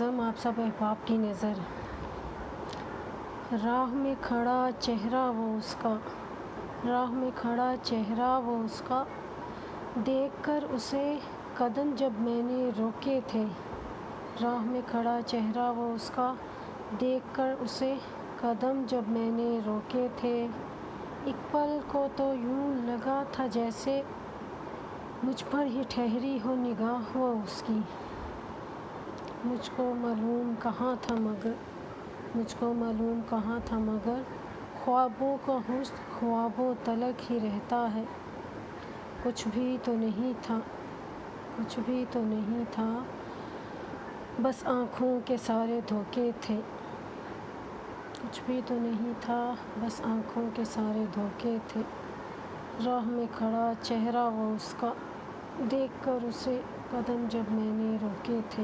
نظم آپ سب احباب کی نظر۔ راہ میں کھڑا چہرہ وہ اس کا، راہ میں کھڑا چہرہ وہ اس کا، دیکھ کر اسے قدم جب میں نے روکے تھے۔ راہ میں کھڑا چہرہ وہ اس کا، دیکھ کر اسے قدم جب میں نے روکے تھے۔ ایک پل کو تو یوں لگا تھا جیسے مجھ پر ہی ٹھہری ہو نگاہ وہ اس کی۔ مجھ کو معلوم کہاں تھا مگر، مجھ کو معلوم کہاں تھا مگر، خوابوں کا حسن خوابوں تلک ہی رہتا ہے۔ کچھ بھی تو نہیں تھا، کچھ بھی تو نہیں تھا، بس آنکھوں کے سارے دھوکے تھے۔ کچھ بھی تو نہیں تھا، بس آنکھوں کے سارے دھوکے تھے۔ راہ میں کھڑا چہرہ وہ اس کا، دیکھ کر اسے قدم جب میں نے روکے تھے۔